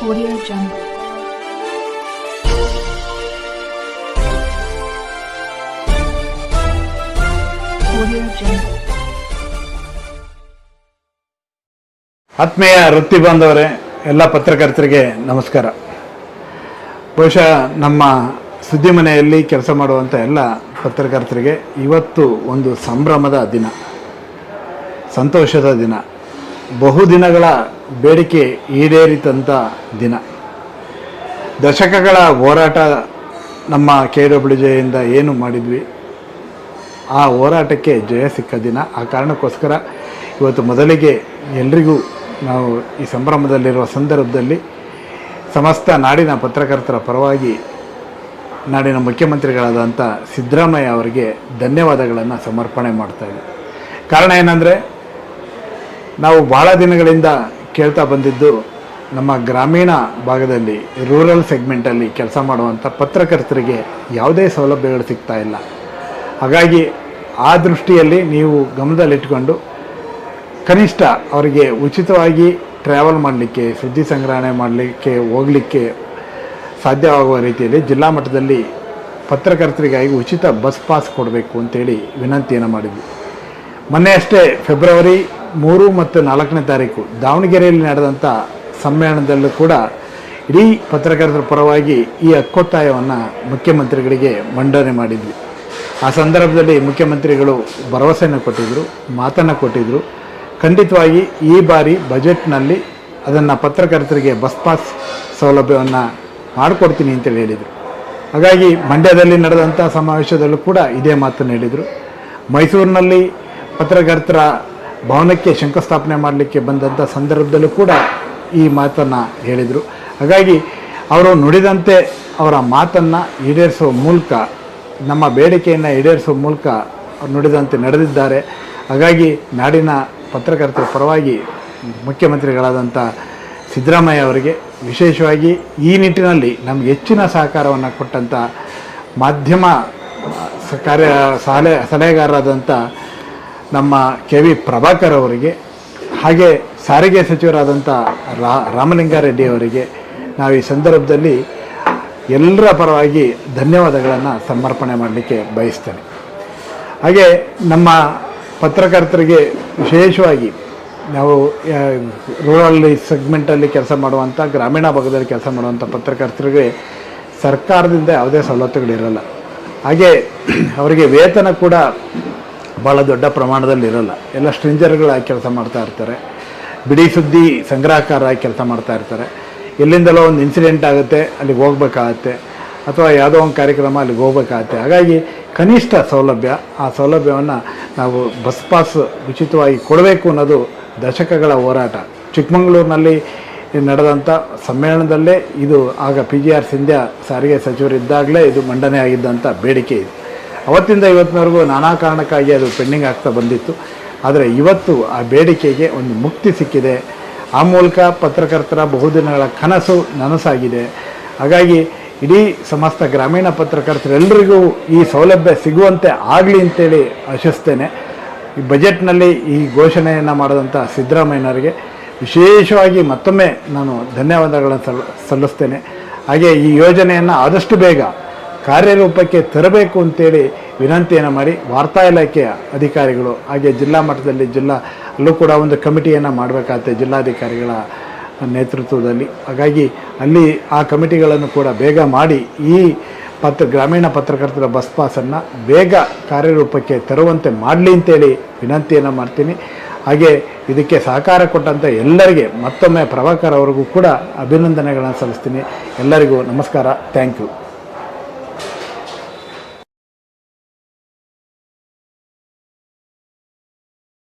Audio Jungle. Audio Jungle. ಆತ್ಮೀಯ ವೃತ್ತಿ ಬಾಂಧವರೇ, ಎಲ್ಲ ಪತ್ರಕರ್ತರಿಗೆ ನಮಸ್ಕಾರ. ಬಹುಶಃ ನಮ್ಮ ಸುದ್ದಿ ಮನೆಯಲ್ಲಿ ಕೆಲಸ ಮಾಡುವಂಥ ಎಲ್ಲ ಪತ್ರಕರ್ತರಿಗೆ ಇವತ್ತು ಒಂದು ಸಂಭ್ರಮದ ದಿನ, ಸಂತೋಷದ ದಿನ, ಬಹುದಿನಗಳ ಬೇಡಿಕೆ ಈಡೇರಿತಂಥ ದಿನ. ದಶಕಗಳ ಹೋರಾಟ ನಮ್ಮ KWJ ಏನು ಮಾಡಿದ್ವಿ, ಆ ಹೋರಾಟಕ್ಕೆ ಜಯ ಸಿಕ್ಕ ದಿನ. ಆ ಕಾರಣಕ್ಕೋಸ್ಕರ ಇವತ್ತು ಮೊದಲಿಗೆ ಎಲ್ರಿಗೂ ನಾವು ಈ ಸಂಭ್ರಮದಲ್ಲಿರುವ ಸಂದರ್ಭದಲ್ಲಿ ಸಮಸ್ತ ನಾಡಿನ ಪತ್ರಕರ್ತರ ಪರವಾಗಿ ನಾಡಿನ ಮುಖ್ಯಮಂತ್ರಿಗಳಾದಂಥ ಸಿದ್ದರಾಮಯ್ಯ ಅವರಿಗೆ ಧನ್ಯವಾದಗಳನ್ನು ಸಮರ್ಪಣೆ ಮಾಡ್ತಾಯಿದ್ವಿ. ಕಾರಣ ಏನಂದರೆ, ನಾವು ಭಾಳ ದಿನಗಳಿಂದ ಕೇಳ್ತಾ ಬಂದಿದ್ದು, ನಮ್ಮ ಗ್ರಾಮೀಣ ಭಾಗದಲ್ಲಿ ರೂರಲ್ ಸೆಗ್ಮೆಂಟಲ್ಲಿ ಕೆಲಸ ಮಾಡುವಂಥ ಪತ್ರಕರ್ತರಿಗೆ ಯಾವುದೇ ಸೌಲಭ್ಯಗಳು ಸಿಗ್ತಾ ಇಲ್ಲ. ಹಾಗಾಗಿ ಆ ದೃಷ್ಟಿಯಲ್ಲಿ ನೀವು ಗಮನದಲ್ಲಿಟ್ಕೊಂಡು ಕನಿಷ್ಠ ಅವರಿಗೆ ಉಚಿತವಾಗಿ ಟ್ರಾವೆಲ್ ಮಾಡಲಿಕ್ಕೆ, ಸುದ್ದಿ ಸಂಗ್ರಹಣೆ ಮಾಡಲಿಕ್ಕೆ, ಹೋಗಲಿಕ್ಕೆ ಸಾಧ್ಯವಾಗುವ ರೀತಿಯಲ್ಲಿ ಜಿಲ್ಲಾ ಮಟ್ಟದಲ್ಲಿ ಪತ್ರಕರ್ತರಿಗಾಗಿ ಉಚಿತ ಬಸ್ ಪಾಸ್ ಕೊಡಬೇಕು ಅಂತೇಳಿ ವಿನಂತಿಯನ್ನು ಮಾಡಿದ್ವಿ. ಮೊನ್ನೆ ಅಷ್ಟೇ ಫೆಬ್ರವರಿ 3 ಮತ್ತು 4ನೇ ತಾರೀಕು ದಾವಣಗೆರೆಯಲ್ಲಿ ನಡೆದಂಥ ಸಮ್ಮೇಳನದಲ್ಲೂ ಕೂಡ ಇಡೀ ಪತ್ರಕರ್ತರ ಪರವಾಗಿ ಈ ಹಕ್ಕೊತ್ತಾಯವನ್ನು ಮುಖ್ಯಮಂತ್ರಿಗಳಿಗೆ ಮಂಡನೆ ಮಾಡಿದ್ವಿ. ಆ ಸಂದರ್ಭದಲ್ಲಿ ಮುಖ್ಯಮಂತ್ರಿಗಳು ಭರವಸೆಯನ್ನು ಕೊಟ್ಟಿದ್ದರು, ಮಾತನ್ನು ಕೊಟ್ಟಿದ್ದರು. ಖಂಡಿತವಾಗಿ ಈ ಬಾರಿ ಬಜೆಟ್ನಲ್ಲಿ ಅದನ್ನು ಪತ್ರಕರ್ತರಿಗೆ ಬಸ್ ಪಾಸ್ ಸೌಲಭ್ಯವನ್ನು ಮಾಡಿಕೊಡ್ತೀನಿ ಅಂತೇಳಿ ಹೇಳಿದರು. ಹಾಗಾಗಿ ಮಂಡ್ಯದಲ್ಲಿ ನಡೆದಂಥ ಸಮಾವೇಶದಲ್ಲೂ ಕೂಡ ಇದೇ ಮಾತನ್ನು ಹೇಳಿದರು. ಮೈಸೂರಿನಲ್ಲಿ ಪತ್ರಕರ್ತರ ಭವನಕ್ಕೆ ಶಂಕುಸ್ಥಾಪನೆ ಮಾಡಲಿಕ್ಕೆ ಬಂದಂಥ ಸಂದರ್ಭದಲ್ಲೂ ಕೂಡ ಈ ಮಾತನ್ನು ಹೇಳಿದರು. ಹಾಗಾಗಿ ಅವರು ನುಡಿದಂತೆ ಅವರ ಮಾತನ್ನು ಈಡೇರಿಸುವ ಮೂಲಕ, ನಮ್ಮ ಬೇಡಿಕೆಯನ್ನು ಈಡೇರಿಸುವ ಮೂಲಕ ನುಡಿದಂತೆ ನಡೆದಿದ್ದಾರೆ. ಹಾಗಾಗಿ ನಾಡಿನ ಪತ್ರಕರ್ತರ ಪರವಾಗಿ ಮುಖ್ಯಮಂತ್ರಿಗಳಾದಂಥ ಸಿದ್ದರಾಮಯ್ಯ ಅವರಿಗೆ ವಿಶೇಷವಾಗಿ ಈ ನಿಟ್ಟಿನಲ್ಲಿ ನಮಗೆ ಹೆಚ್ಚಿನ ಸಹಕಾರವನ್ನು ಕೊಟ್ಟಂಥ ಮಾಧ್ಯಮ ಸಲಹೆಗಾರರಾದಂಥ ನಮ್ಮ KV ಪ್ರಭಾಕರ್ ಅವರಿಗೆ, ಹಾಗೆ ಸಾರಿಗೆ ಸಚಿವರಾದಂಥ ರಾಮಲಿಂಗಾರೆಡ್ಡಿ ಅವರಿಗೆ ನಾವು ಈ ಸಂದರ್ಭದಲ್ಲಿ ಎಲ್ಲರ ಪರವಾಗಿ ಧನ್ಯವಾದಗಳನ್ನು ಸಮರ್ಪಣೆ ಮಾಡಲಿಕ್ಕೆ ಬಯಸ್ತೇನೆ. ಹಾಗೆ ನಮ್ಮ ಪತ್ರಕರ್ತರಿಗೆ ವಿಶೇಷವಾಗಿ ನಾವು ರೂರಲ್ ಸೆಗ್ಮೆಂಟಲ್ಲಿ ಕೆಲಸ ಮಾಡುವಂಥ, ಗ್ರಾಮೀಣ ಭಾಗದಲ್ಲಿ ಕೆಲಸ ಮಾಡುವಂಥ ಪತ್ರಕರ್ತರಿಗೆ ಸರ್ಕಾರದಿಂದ ಯಾವುದೇ ಸವಲತ್ತುಗಳಿರಲ್ಲ. ಹಾಗೆ ಅವರಿಗೆ ವೇತನ ಕೂಡ ಭಾಳ ದೊಡ್ಡ ಪ್ರಮಾಣದಲ್ಲಿ ಇರೋಲ್ಲ. ಎಲ್ಲ ಸ್ಟ್ರಿಂಜರ್ಗಳಾಗಿ ಕೆಲಸ ಮಾಡ್ತಾ ಇರ್ತಾರೆ, ಬಿಡಿ ಸುದ್ದಿ ಸಂಗ್ರಹಕಾರರಾಗಿ ಕೆಲಸ ಮಾಡ್ತಾ ಇರ್ತಾರೆ. ಎಲ್ಲಿಂದಲೋ ಒಂದು ಇನ್ಸಿಡೆಂಟ್ ಆಗುತ್ತೆ, ಅಲ್ಲಿಗೆ ಹೋಗ್ಬೇಕಾಗತ್ತೆ, ಅಥವಾ ಯಾವುದೋ ಒಂದು ಕಾರ್ಯಕ್ರಮ ಅಲ್ಲಿಗೆ ಹೋಗ್ಬೇಕಾಗತ್ತೆ. ಹಾಗಾಗಿ ಕನಿಷ್ಠ ಸೌಲಭ್ಯ, ಆ ಸೌಲಭ್ಯವನ್ನು ನಾವು ಬಸ್ ಪಾಸ್ ಉಚಿತವಾಗಿ ಕೊಡಬೇಕು ಅನ್ನೋದು ದಶಕಗಳ ಹೋರಾಟ. ಚಿಕ್ಕಮಗಳೂರಿನಲ್ಲಿ ನಡೆದಂಥ ಸಮ್ಮೇಳನದಲ್ಲೇ ಇದು, ಆಗ PGR ಸಿಂಧ್ಯಾ ಸಾರಿಗೆ ಸಚಿವರಿದ್ದಾಗಲೇ ಇದು ಮಂಡನೆ ಆಗಿದ್ದಂಥ ಬೇಡಿಕೆ ಇದು. ಅವತ್ತಿಂದ ಇವತ್ತಿನವರೆಗೂ ನಾನಾ ಕಾರಣಕ್ಕಾಗಿ ಅದು ಪೆಂಡಿಂಗ್ ಆಗ್ತಾ ಬಂದಿತ್ತು. ಆದರೆ ಇವತ್ತು ಆ ಬೇಡಿಕೆಗೆ ಒಂದು ಮುಕ್ತಿ ಸಿಕ್ಕಿದೆ. ಆ ಮೂಲಕ ಪತ್ರಕರ್ತರ ಬಹುದಿನಗಳ ಕನಸು ನನಸಾಗಿದೆ. ಹಾಗಾಗಿ ಇಡೀ ಸಮಸ್ತ ಗ್ರಾಮೀಣ ಪತ್ರಕರ್ತರೆಲ್ಲರಿಗೂ ಈ ಸೌಲಭ್ಯ ಸಿಗುವಂತೆ ಆಗಲಿ ಅಂತೇಳಿ ಆಶಿಸ್ತೇನೆ. ಈ ಬಜೆಟ್ನಲ್ಲಿ ಈ ಘೋಷಣೆಯನ್ನು ಮಾಡಿದಂಥ ಸಿದ್ದರಾಮಯ್ಯನವರಿಗೆ ವಿಶೇಷವಾಗಿ ಮತ್ತೊಮ್ಮೆ ನಾನು ಧನ್ಯವಾದಗಳನ್ನು ಸಲ್ಲಿಸ್ತೇನೆ. ಹಾಗೆ ಈ ಯೋಜನೆಯನ್ನು ಆದಷ್ಟು ಬೇಗ ಕಾರ್ಯರೂಪಕ್ಕೆ ತರಬೇಕು ಅಂತೇಳಿ ವಿನಂತಿಯನ್ನು ಮಾಡಿ, ವಾರ್ತಾ ಇಲಾಖೆಯ ಅಧಿಕಾರಿಗಳು, ಹಾಗೆ ಜಿಲ್ಲಾ ಮಟ್ಟದಲ್ಲಿ ಅಲ್ಲೂ ಕೂಡ ಒಂದು ಕಮಿಟಿಯನ್ನು ಮಾಡಬೇಕಾಗುತ್ತೆ ಜಿಲ್ಲಾಧಿಕಾರಿಗಳ ನೇತೃತ್ವದಲ್ಲಿ. ಹಾಗಾಗಿ ಅಲ್ಲಿ ಆ ಕಮಿಟಿಗಳನ್ನು ಕೂಡ ಬೇಗ ಮಾಡಿ ಈ ಗ್ರಾಮೀಣ ಪತ್ರಕರ್ತರ ಬಸ್ ಪಾಸನ್ನು ಬೇಗ ಕಾರ್ಯರೂಪಕ್ಕೆ ತರುವಂತೆ ಮಾಡಲಿ ಅಂತೇಳಿ ವಿನಂತಿಯನ್ನು ಮಾಡ್ತೀನಿ. ಹಾಗೆ ಇದಕ್ಕೆ ಸಹಕಾರ ಕೊಟ್ಟಂಥ ಎಲ್ಲರಿಗೆ ಮತ್ತೊಮ್ಮೆ ಪ್ರಭಾಕರ್ ಅವರಿಗೂ ಕೂಡ ಅಭಿನಂದನೆಗಳನ್ನು ಸಲ್ಲಿಸ್ತೀನಿ. ಎಲ್ಲರಿಗೂ ನಮಸ್ಕಾರ. Thank you.